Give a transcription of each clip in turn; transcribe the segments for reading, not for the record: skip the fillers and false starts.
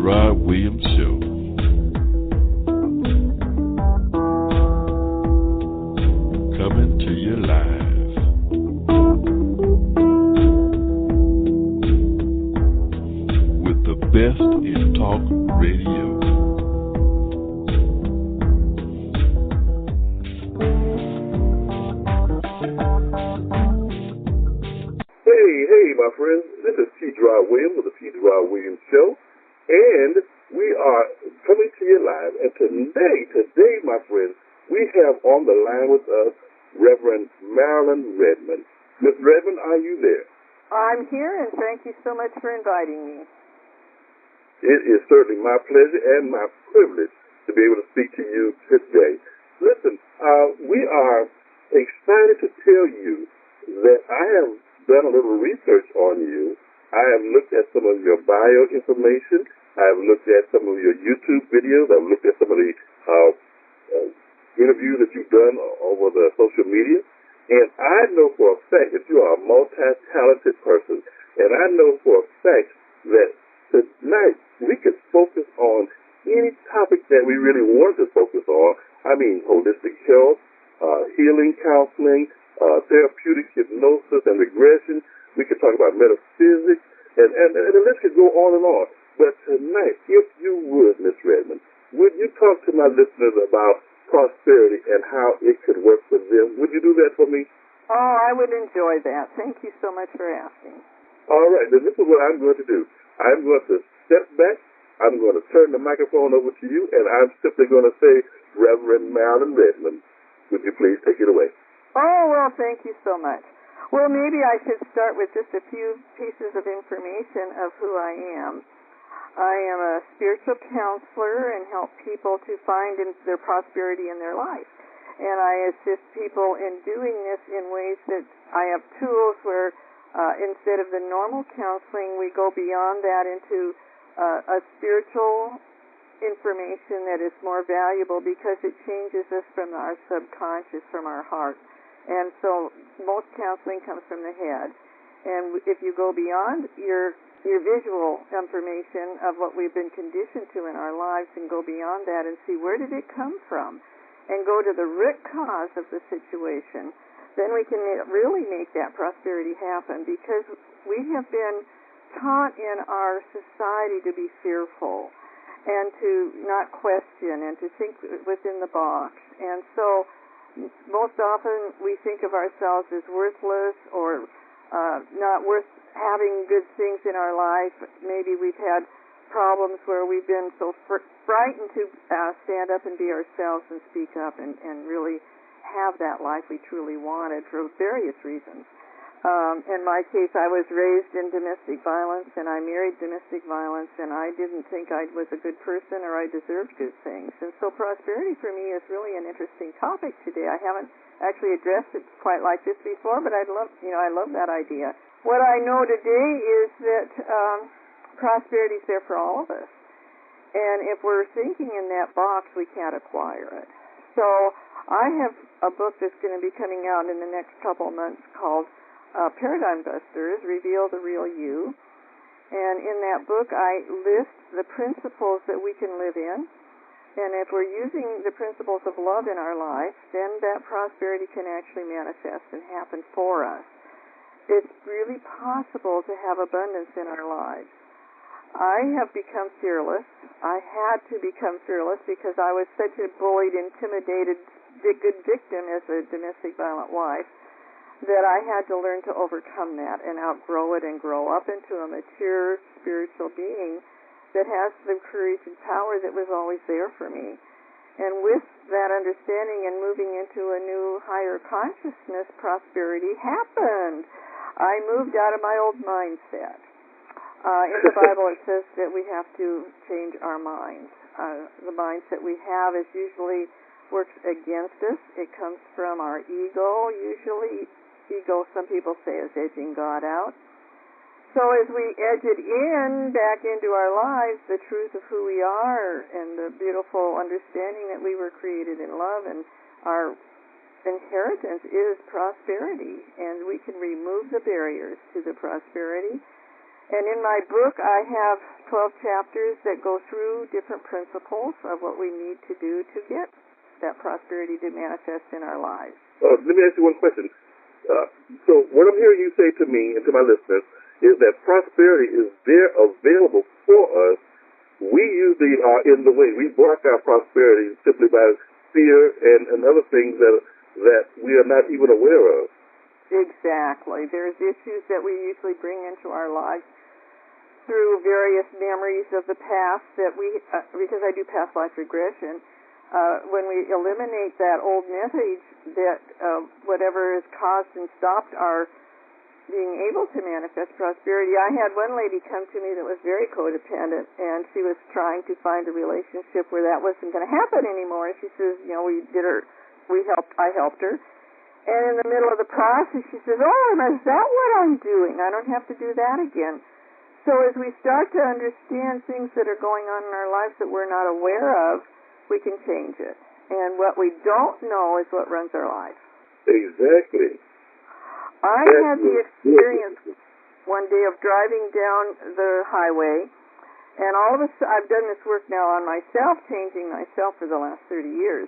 Gerard Williams Show. Coming to you live. With the best in talk radio. Hey, my friends. This is Gerard Williams with the Gerard Williams Show. And we are coming to you live. And today, my friends, we have on the line with us Reverend Marilyn Redmond. Miss Redmond, are you there? I'm here, and thank you so much for inviting me. It is certainly my pleasure and my privilege to be able to speak to you today. Listen, we are excited to tell you that I have done a little research on you. I have looked at some of your bio information. I have looked at some of your YouTube videos. I've looked at some of the interviews that you've done over the social media. And I know for a fact that you are a multi-talented person. And I know for a fact that tonight we could focus on any topic that we really wanted to focus on. I mean, holistic health, healing counseling, therapeutic hypnosis and regression. We could talk about metaphysics, and the list could go on and on. But tonight, if you would, Miss Redmond, would you talk to my listeners about prosperity and how it could work for them? Would you do that for me? Oh, I would enjoy that. Thank you so much for asking. All right, then this is what I'm going to do. I'm going to step back. I'm going to turn the microphone over to you, and I'm simply going to say, Reverend Marilyn Redmond, would you please take it away? Oh, well, thank you so much. Well, maybe I should start with just a few pieces of information of who I am. I am a spiritual counselor and help people to find their prosperity in their life. And I assist people in doing this in ways that I have tools where instead of the normal counseling, we go beyond that into a spiritual information that is more valuable because it changes us from our subconscious, from our heart. And so most counseling comes from the head. And if you go beyond your visual information of what we've been conditioned to in our lives and go beyond that and see where did it come from and go to the root cause of the situation, then we can really make that prosperity happen, because we have been taught in our society to be fearful and to not question and to think within the box. And so most often we think of ourselves as worthless or not worth having good things in our life. Maybe we've had problems where we've been so frightened to stand up and be ourselves and speak up and really have that life we truly wanted for various reasons. In my case, I was raised in domestic violence, and I married domestic violence, and I didn't think I was a good person or I deserved good things. And so prosperity for me is really an interesting topic today. I haven't actually addressed it quite like this before, but I love that idea. What I know today is that prosperity is there for all of us. And if we're thinking in that box, we can't acquire it. So I have a book that's going to be coming out in the next couple months called Paradigm Busters, Reveal the Real You. And in that book, I list the principles that we can live in. And if we're using the principles of love in our life, then that prosperity can actually manifest and happen for us. It's really possible to have abundance in our lives. I have become fearless. I had to become fearless because I was such a bullied, intimidated, good victim as a domestic violent wife that I had to learn to overcome that and outgrow it and grow up into a mature spiritual being that has the courage and power that was always there for me. And with that understanding and moving into a new higher consciousness, prosperity happened. I moved out of my old mindset. In the Bible it says that we have to change our minds. The mindset we have is usually works against us. It comes from our ego, usually. Ego, some people say, is edging God out. So as we edge it back into our lives, the truth of who we are and the beautiful understanding that we were created in love, and our inheritance is prosperity, and we can remove the barriers to the prosperity And in my book, I have 12 chapters that go through different principles of what we need to do to get that prosperity to manifest in our lives. Let me ask you one question. So what I'm hearing you say to me and to my listeners is that prosperity is there available for us. We usually are in the way. We block our prosperity simply by fear and other things that we are not even aware of. Exactly. There's issues that we usually bring into our lives through various memories of the past that we, because I do past life regression, when we eliminate that old message that whatever has caused and stopped our being able to manifest prosperity. I had one lady come to me that was very codependent, and she was trying to find a relationship where that wasn't going to happen anymore. She says, I helped her. And in the middle of the process, she says, is that what I'm doing? I don't have to do that again. So as we start to understand things that are going on in our lives that we're not aware of, we can change it. And what we don't know is what runs our life. Exactly. I had the experience one day of driving down the highway, and all of a sudden, I've done this work now on myself, changing myself for the last 30 years.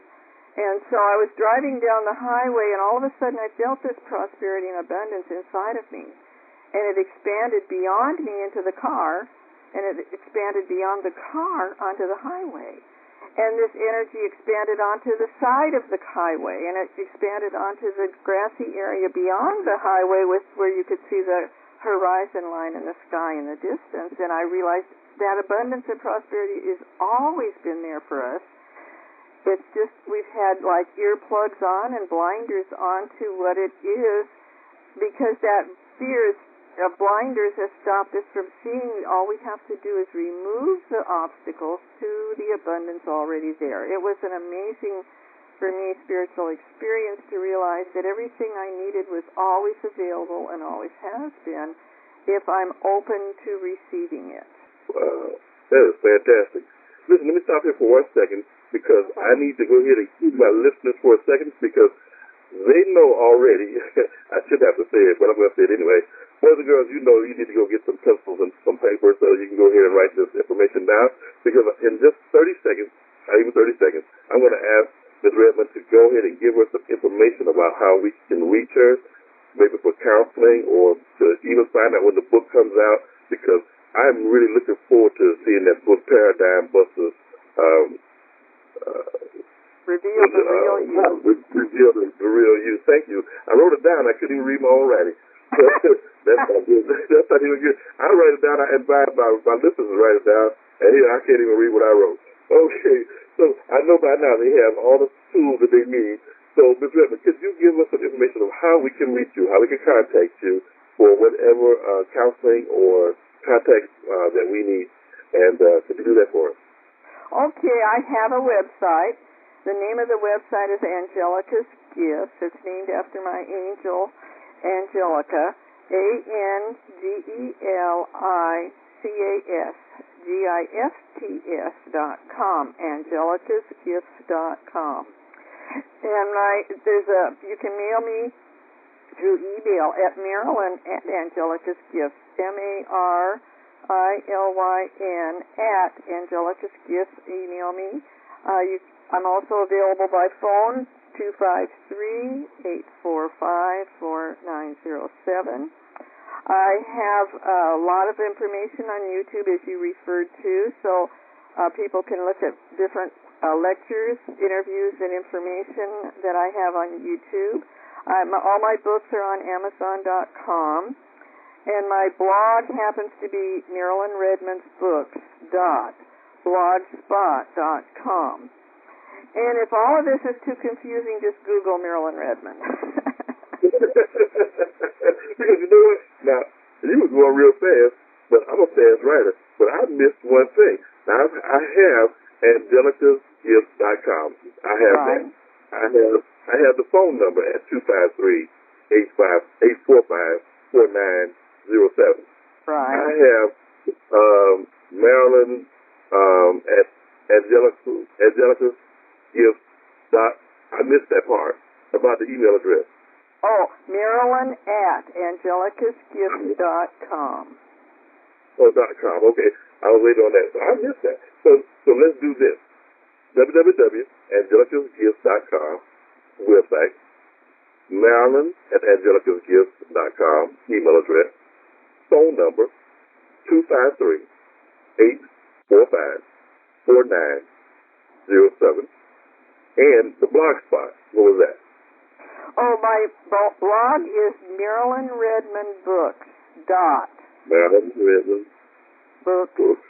And so I was driving down the highway, and all of a sudden I felt this prosperity and abundance inside of me. And it expanded beyond me into the car, and it expanded beyond the car onto the highway. And this energy expanded onto the side of the highway, and it expanded onto the grassy area beyond the highway where you could see the horizon line in the sky in the distance. And I realized that abundance and prosperity has always been there for us. It's just we've had like earplugs on and blinders on to what it is, because that fear of blinders has stopped us from seeing. All we have to do is remove the obstacles to the abundance already there. It was an amazing, for me, spiritual experience to realize that everything I needed was always available and always has been if I'm open to receiving it. Wow, that is fantastic. Listen, let me stop here for 1 second, because I need to go ahead and keep my listeners for a second, because they know already. I shouldn't have to say it, but I'm going to say it anyway. Boys and girls, you know you need to go get some pencils and some paper so you can go ahead and write this information down, because in just 30 seconds, not even 30 seconds, I'm going to ask Ms. Redmond to go ahead and give us some information about how we can reach her, maybe for counseling or to even find out when the book comes out, because I'm really looking forward to seeing that book, Paradigm Busters. Reveal the real you. Reveal the real you. Thank you. I wrote it down. I couldn't even read my own writing. That's not good. That's not even good. I write it down. I advise my listeners to write it down. And here, I can't even read what I wrote. Okay. So I know by now they have all the tools that they need. So, Ms. Redmond, could you give us some information of how we can reach you, how we can contact you for whatever counseling or contact that we need? And could you do that for us? Okay. I have a website. The name of the website is Angelica's Gifts. It's named after my angel, Angelica, ANGELICASGIFTS.com, angelicasgifts.com. And you can mail me through email at Marilyn at Angelica's Gifts, MARILYN at Angelica's Gifts. Email me. I'm also available by phone, 253-845-4907. I have a lot of information on YouTube, as you referred to, so people can look at different lectures, interviews, and information that I have on YouTube. All my books are on Amazon.com, and my blog happens to be Marilyn Redmond's Books.blogspot.com. And if all of this is too confusing, just Google Marilyn Redmond. Because you know what? Now, you were going real fast, but I'm a fast writer. But I missed one thing. Now, I have angelicasgifts.com. I have that. I have the phone number at 253-845-4907. Right. I have Marilyn at Angelicasgifts. I missed that part about the email address. Oh, Marilyn at angelicasgifts.com. Oh, .com. Okay, I was waiting on that. So I missed that. So let's do this. www.angelicusgifts.com website. Marilyn at angelicusgifts.com email address. Phone number 253-845-4907. And the blog spot, what was that? Oh, my blog is Marilyn Redmond Books. Marilyn Redmond Books.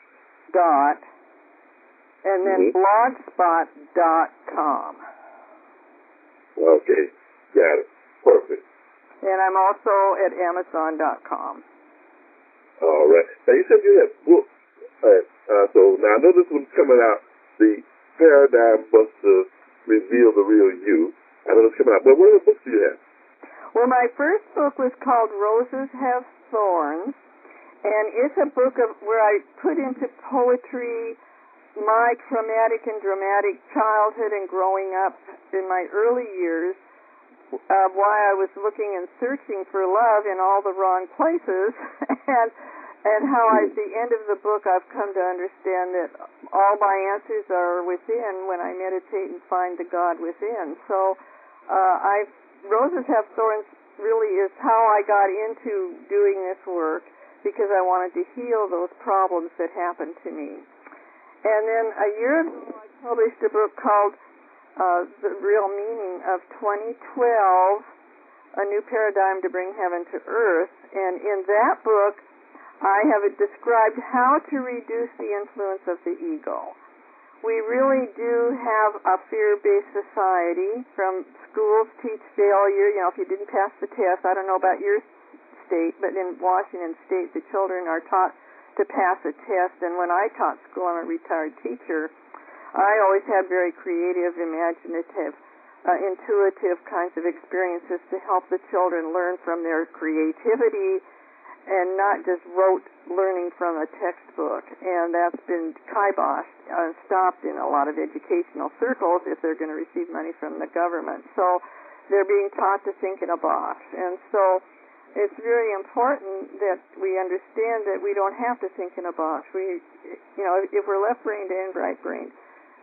And then blogspot.com. Okay, got it. Perfect. And I'm also at Amazon.com. All right. Now, you said you had books. So now I know this one's coming out, the Paradigm Buster Reveal the Real You. I know it's coming out. But what other books do you have? Well, my first book was called Roses Have Thorns, and it's a book where I put into poetry my traumatic and dramatic childhood and growing up in my early years, why I was looking and searching for love in all the wrong places, and how at the end of the book I've come to understand that all my answers are within when I meditate and find the God within. So Roses Have Thorns really is how I got into doing this work, because I wanted to heal those problems that happened to me. And then a year ago I published a book called The Real Meaning of 2012, A New Paradigm to Bring Heaven to Earth. And in that book I have described how to reduce the influence of the ego. We really do have a fear-based society. From schools teach failure. You know, if you didn't pass the test, I don't know about your state, but in Washington State, the children are taught to pass a test. And when I taught school, I'm a retired teacher, I always had very creative, imaginative, intuitive kinds of experiences to help the children learn from their creativity and not just rote learning from a textbook. And that's been kiboshed and stopped in a lot of educational circles if they're going to receive money from the government. So they're being taught to think in a box. And so it's very important that we understand that we don't have to think in a box. If we're left-brained and right-brained,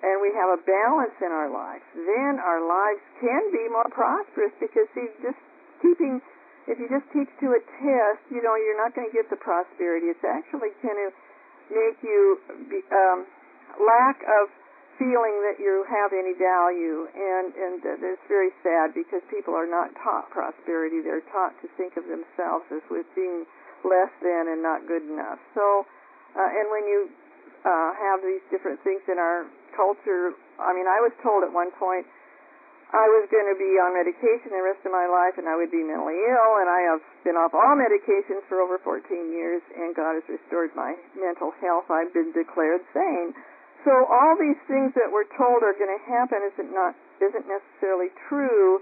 and we have a balance in our lives, then our lives can be more prosperous, because if you just teach to a test, you're not going to get the prosperity. It's actually going to make you lack of feeling that you have any value, and it's very sad, because people are not taught prosperity. They're taught to think of themselves as with being less than and not good enough. So, and when you have these different things in our culture, I was told at one point I was going to be on medication the rest of my life, and I would be mentally ill, and I have been off all medications for over 14 years, and God has restored my mental health. I've been declared sane. So all these things that we're told are going to happen isn't necessarily true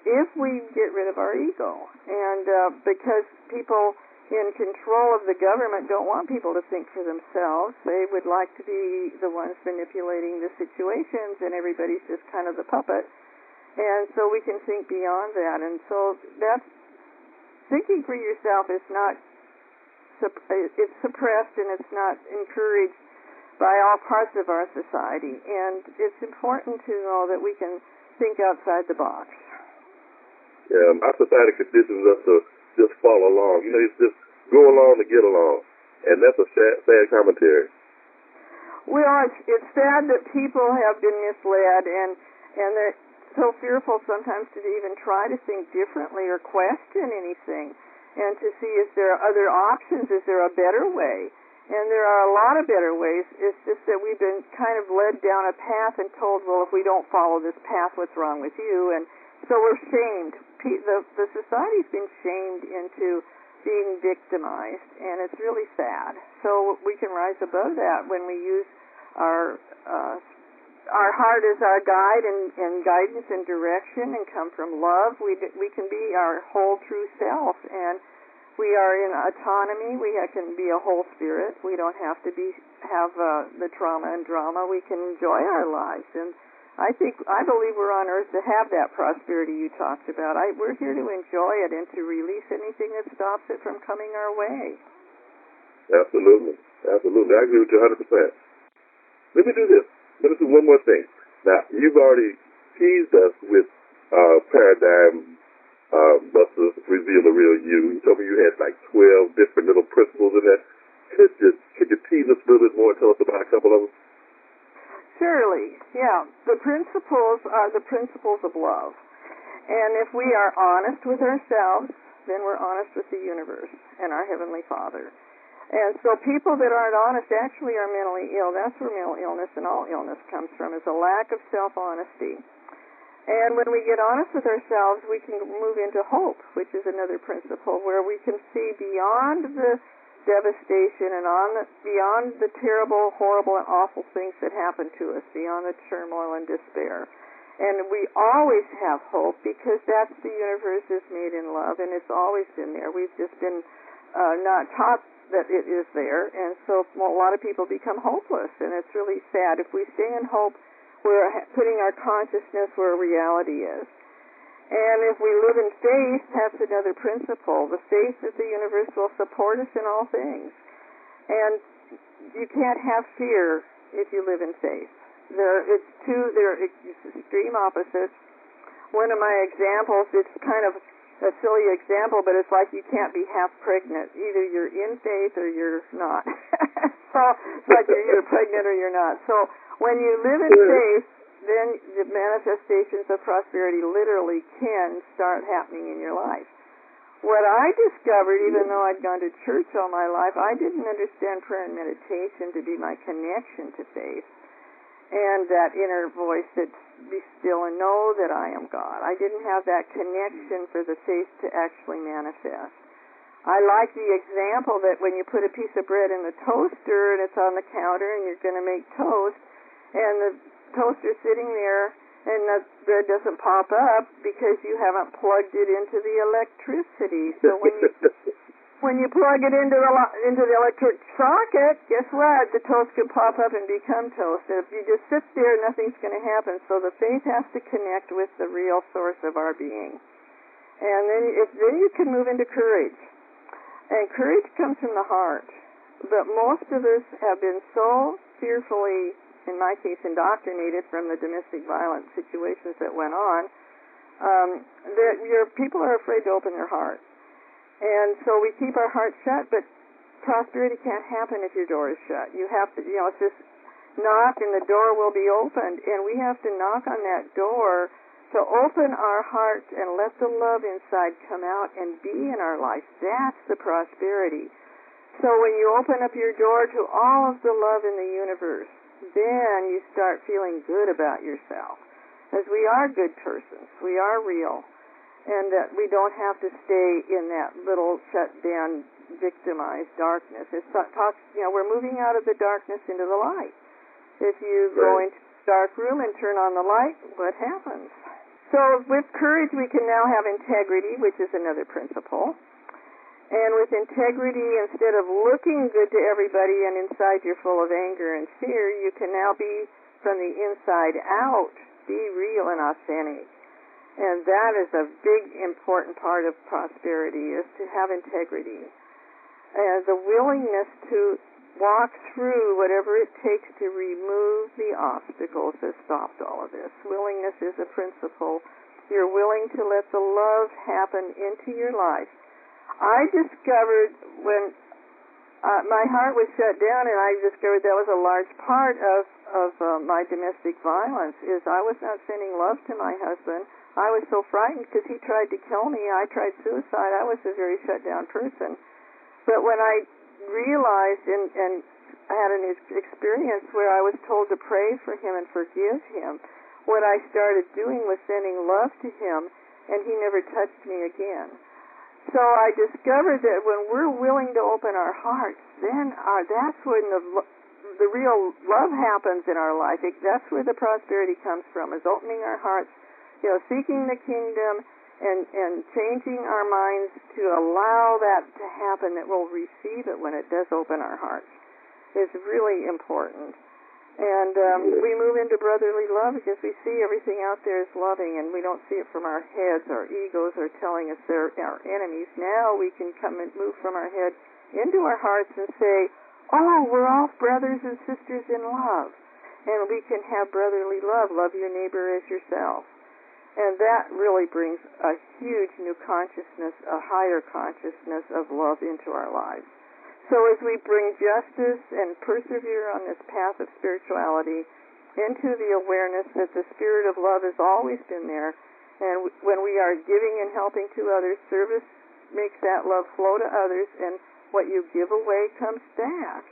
if we get rid of our ego. And because people in control of the government don't want people to think for themselves. They would like to be the ones manipulating the situations, and everybody's just kind of the puppet. And so we can think beyond that. And so that's thinking for yourself is not, it's suppressed and it's not encouraged by all parts of our society. And it's important to know that we can think outside the box. Yeah, our society conditions us to just follow along. It's just go along to get along. And that's a sad commentary. Well, it's sad that people have been misled, and they're so fearful sometimes to even try to think differently or question anything, and to see if there are other options, is there a better way? And there are a lot of better ways. It's just that we've been kind of led down a path and told, well, if we don't follow this path, what's wrong with you? And so we're shamed. The society's been shamed into being victimized, and it's really sad. So we can rise above that when we use our heart as our guide and guidance and direction, and come from love. We can be our whole true self, and we are in autonomy. We can be a whole spirit. We don't have to have the trauma and drama. We can enjoy our lives, and I believe we're on earth to have that prosperity you talked about. We're here to enjoy it and to release anything that stops it from coming our way. Absolutely. Absolutely. I agree with you 100%. Let me do this. Let me do one more thing. Now, you've already teased us with paradigm busters, reveal the real you. You told me you had like 12 different little principles in that. Could you tease us a little bit more and tell us about a couple of them? Surely, yeah. The principles are the principles of love. And if we are honest with ourselves, then we're honest with the universe and our Heavenly Father. And so people that aren't honest actually are mentally ill. That's where mental illness and all illness comes from, is a lack of self-honesty. And when we get honest with ourselves, we can move into hope, which is another principle, where we can see beyond the devastation and beyond the terrible, horrible, and awful things that happen to us, beyond the turmoil and despair. And we always have hope because that's the universe is made in love, and it's always been there. We've just been not taught that it is there, and so a lot of people become hopeless, and it's really sad. If we stay in hope, we're putting our consciousness where reality is. And if we live in faith, that's another principle, the faith that the universe will support us in all things. And you can't have fear if you live in faith. They're extreme opposites. One of my examples, it's kind of a silly example, but it's like you can't be half pregnant. Either you're in faith or you're not. So it's like you're either pregnant or you're not. So when you live in faith, then the manifestations of prosperity literally can start happening in your life. What I discovered, even though I'd gone to church all my life, I didn't understand prayer and meditation to be my connection to faith and that inner voice that be still and know that I am God. I didn't have that connection for the faith to actually manifest. I like the example that when you put a piece of bread in the toaster and it's on the counter and you're going to make toast, and the toaster's sitting there and the bread doesn't pop up because you haven't plugged it into the electricity. So when you plug it into the electric socket, guess what? The toast could pop up and become toast. If you just sit there, nothing's going to happen. So the faith has to connect with the real source of our being. And then you can move into courage. And courage comes from the heart. But most of us have been so fearfully, in my case, indoctrinated from the domestic violence situations that went on, that people are afraid to open their heart. And so we keep our hearts shut, but prosperity can't happen if your door is shut. You have to, it's just knock and the door will be opened. And we have to knock on that door to open our hearts and let the love inside come out and be in our life. That's the prosperity. So when you open up your door to all of the love in the universe, then you start feeling good about yourself. As we are good persons. We are real. And that we don't have to stay in that little shut down, victimized darkness. We're moving out of the darkness into the light. If you go into a dark room and turn on the light, what happens? So with courage, we can now have integrity, which is another principle. And with integrity, instead of looking good to everybody and inside you're full of anger and fear, you can now be from the inside out, be real and authentic. And that is a big, important part of prosperity, is to have integrity. And the willingness to walk through whatever it takes to remove the obstacles that stopped all of this. Willingness is a principle. You're willing to let the love happen into your life. I discovered when my heart was shut down, and I discovered that was a large part of my domestic violence, is I was not sending love to my husband. I was so frightened because he tried to kill me. I tried suicide. I was a very shut down person. But when I realized and I had an experience where I was told to pray for him and forgive him, what I started doing was sending love to him, and he never touched me again. So I discovered that when we're willing to open our hearts, then that's when the real love happens in our life. That's where the prosperity comes from, is opening our hearts, seeking the kingdom and changing our minds to allow that to happen, that we'll receive it when it does open our hearts, is really important. And we move into brotherly love because we see everything out there is loving, and we don't see it from our heads. Our egos are telling us they're our enemies. Now we can come and move from our head into our hearts and say, oh, we're all brothers and sisters in love, and we can have brotherly love. Love your neighbor as yourself. And that really brings a huge new consciousness, a higher consciousness of love into our lives. So as we bring justice and persevere on this path of spirituality into the awareness that the spirit of love has always been there, and when we are giving and helping to others, service makes that love flow to others, and what you give away comes back.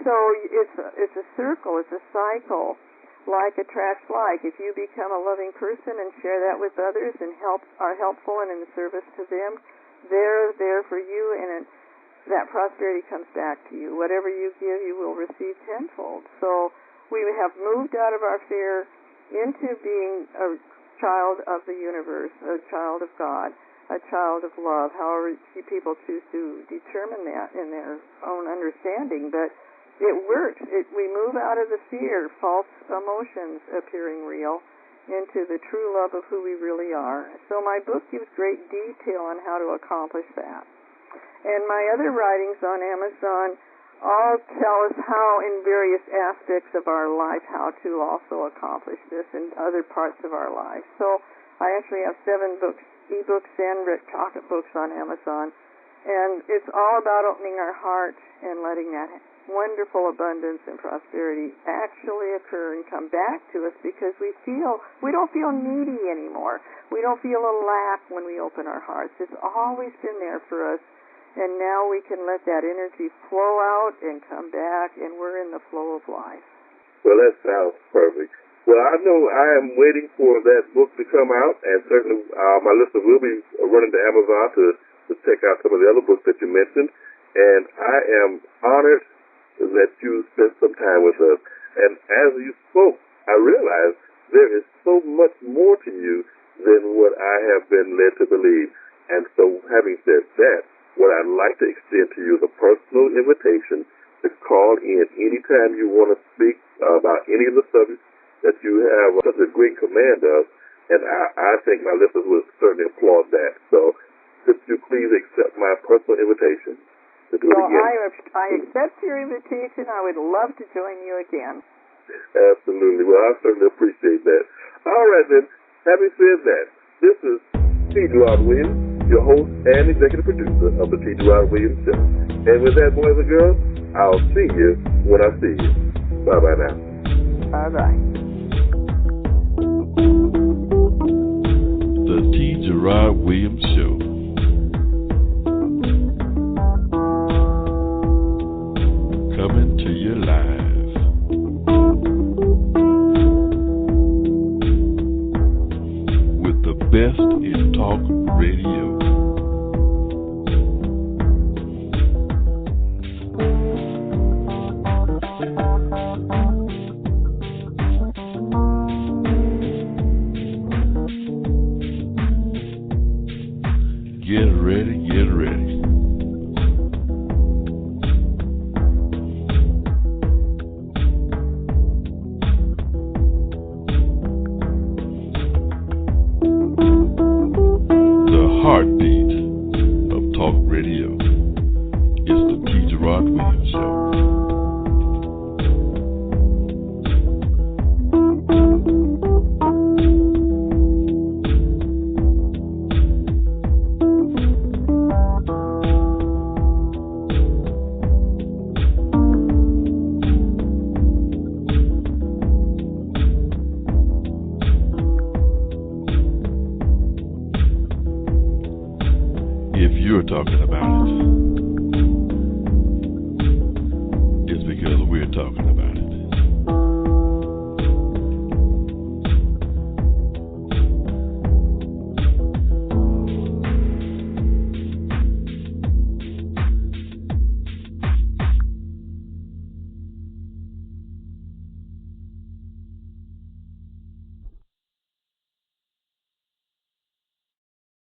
So it's a circle, it's a cycle. Like attracts like. If you become a loving person and share that with others and are helpful and in service to them, they're there for you, and that prosperity comes back to you. Whatever you give, you will receive tenfold. So we have moved out of our fear into being a child of the universe, a child of God, a child of love, however people choose to determine that in their own understanding. But it works. We move out of the fear, false emotions appearing real, into the true love of who we really are. So my book gives great detail on how to accomplish that. And my other writings on Amazon all tell us how in various aspects of our life how to also accomplish this in other parts of our life. So I actually have 7 books, ebooks and pocket books on Amazon. And it's all about opening our heart and letting that wonderful abundance and prosperity actually occur and come back to us, because we don't feel needy anymore. We don't feel a lack when we open our hearts. It's always been there for us, and now we can let that energy flow out and come back, and we're in the flow of life. Well, that sounds perfect. Well, I know I am waiting for that book to come out, and certainly my listeners will be running to Amazon to check out some of the other books that you mentioned, and I am honored that you spent some time with us. And as you spoke, I realized there is so much more to you than what I have been led to believe. And so, having said that, what I'd like to extend to you is a personal invitation to call in anytime you want to speak about any of the subjects that you have such a great command of. And I think my listeners will certainly applaud that. So, could you please accept my personal invitation? Well, I accept your invitation. I would love to join you again. Absolutely. Well, I certainly appreciate that. All right, then. Having said that, this is T. Gerard Williams, your host and executive producer of the T. Gerard Williams Show. And with that, boys and girls, I'll see you when I see you. Bye-bye now. Bye-bye. The T. Gerard Williams Show. Coming to you live. With the best in talk radio. Get ready, get ready. Heartbeat of talk radio is the T. Gerard Williams Show. If you're talking about it, it's because we're talking about it.